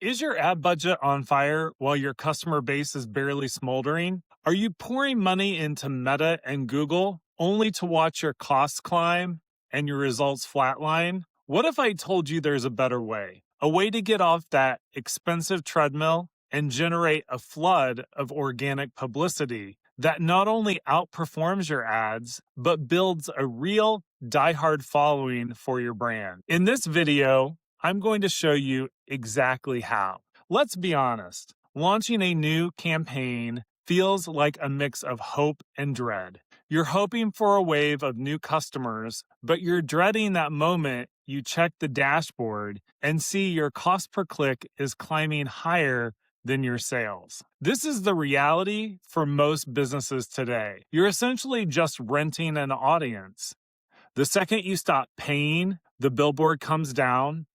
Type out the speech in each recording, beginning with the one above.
Is your ad budget on fire while your customer base is barely smoldering? Are you pouring money into Meta and Google only to watch your costs climb and your results flatline? What if I told you there's a better way? A way to get off that expensive treadmill and generate a flood of organic publicity that not only outperforms your ads, but builds a real diehard following for your brand. In this video, I'm going to show you exactly how. Let's be honest, launching a new campaign feels like a mix of hope and dread. You're hoping for a wave of new customers, but you're dreading that moment you check the dashboard and see your cost per click is climbing higher than your sales. This is the reality for most businesses today. You're essentially just renting an audience. The second you stop paying, the billboard comes down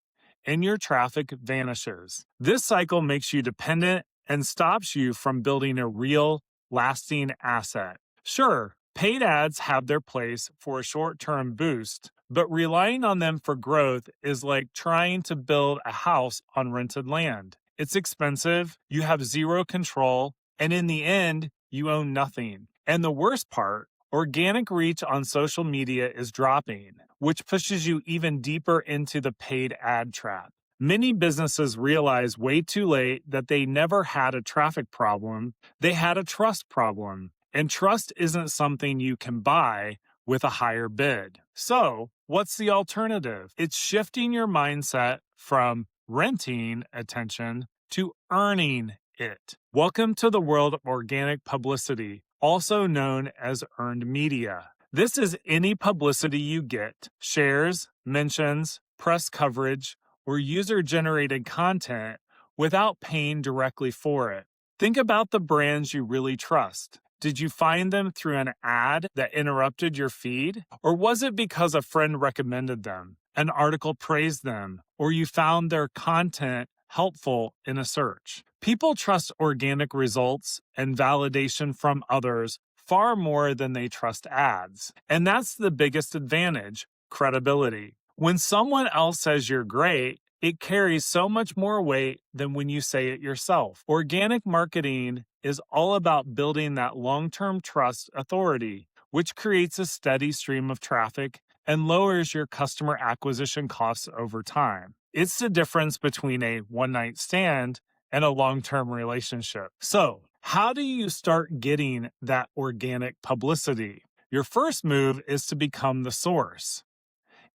and your traffic vanishes. This cycle makes you dependent and stops you from building a real, lasting asset. Sure, paid ads have their place for a short-term boost, but relying on them for growth is like trying to build a house on rented land. It's expensive, you have zero control, and in the end, you own nothing. And the worst part, organic reach on social media is dropping, which pushes you even deeper into the paid ad trap. Many businesses realize way too late that they never had a traffic problem, they had a trust problem. And trust isn't something you can buy with a higher bid. So, what's the alternative? It's shifting your mindset from renting attention to earning it. Welcome to the world of organic publicity, also known as earned media. This is any publicity you get, shares, mentions, press coverage, or user-generated content without paying directly for it. Think about the brands you really trust. Did you find them through an ad that interrupted your feed? Or was it because a friend recommended them, an article praised them, or you found their content helpful in a search? People trust organic results and validation from others far more than they trust ads. And that's the biggest advantage, credibility. When someone else says you're great, it carries so much more weight than when you say it yourself. Organic marketing is all about building that long-term trust authority, which creates a steady stream of traffic and lowers your customer acquisition costs over time. It's the difference between a one-night stand and a long-term relationship. So, how do you start getting that organic publicity? Your first move is to become the source.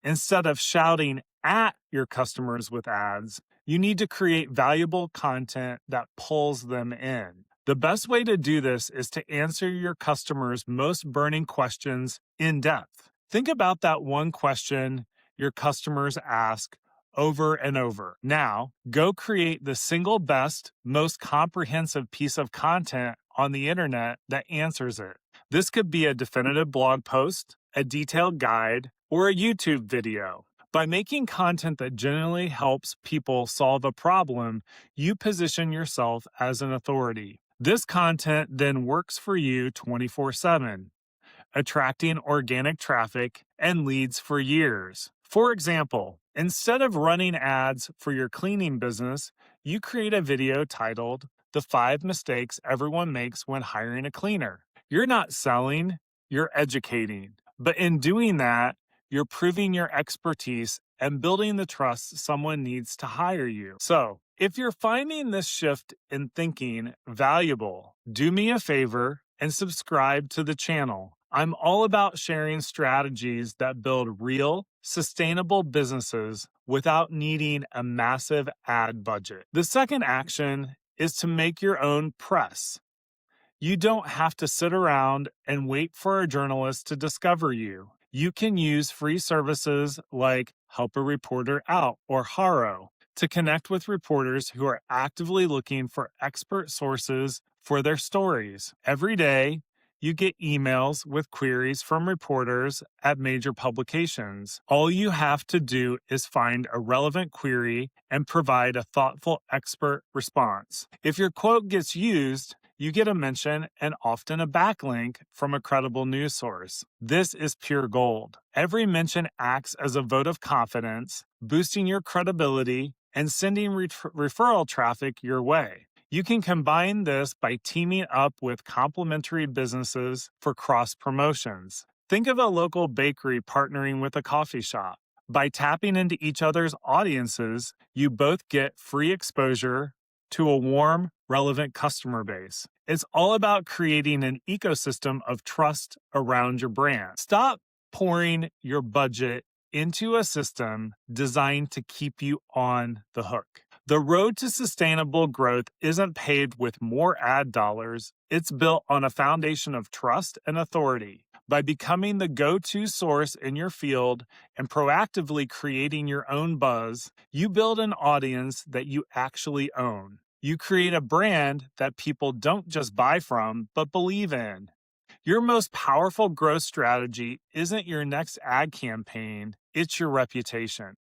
Instead of shouting at your customers with ads, you need to create valuable content that pulls them in. The best way to do this is to answer your customers' most burning questions in depth. Think about that one question your customers ask over and over. Now, go create the single best, most comprehensive piece of content on the internet that answers it. This could be a definitive blog post, a detailed guide, or a YouTube video. By making content that genuinely helps people solve a problem, you position yourself as an authority. This content then works for you 24/7, attracting organic traffic and leads for years. For example, instead of running ads for your cleaning business, you create a video titled, "The 5 Mistakes Everyone Makes When Hiring a Cleaner." You're not selling, you're educating. But in doing that, you're proving your expertise and building the trust someone needs to hire you. So, if you're finding this shift in thinking valuable, do me a favor and subscribe to the channel. I'm all about sharing strategies that build real, sustainable businesses without needing a massive ad budget. The second action is to make your own press. You don't have to sit around and wait for a journalist to discover you. You can use free services like Help a Reporter Out or Haro to connect with reporters who are actively looking for expert sources for their stories. Every day, you get emails with queries from reporters at major publications. All you have to do is find a relevant query and provide a thoughtful expert response. If your quote gets used, you get a mention and often a backlink from a credible news source. This is pure gold. Every mention acts as a vote of confidence, boosting your credibility and sending referral traffic your way. You can combine this by teaming up with complementary businesses for cross promotions. Think of a local bakery partnering with a coffee shop. By tapping into each other's audiences, you both get free exposure to a warm, relevant customer base. It's all about creating an ecosystem of trust around your brand. Stop pouring your budget into a system designed to keep you on the hook. The road to sustainable growth isn't paved with more ad dollars. It's built on a foundation of trust and authority. By becoming the go-to source in your field and proactively creating your own buzz, you build an audience that you actually own. You create a brand that people don't just buy from, but believe in. Your most powerful growth strategy isn't your next ad campaign, it's your reputation.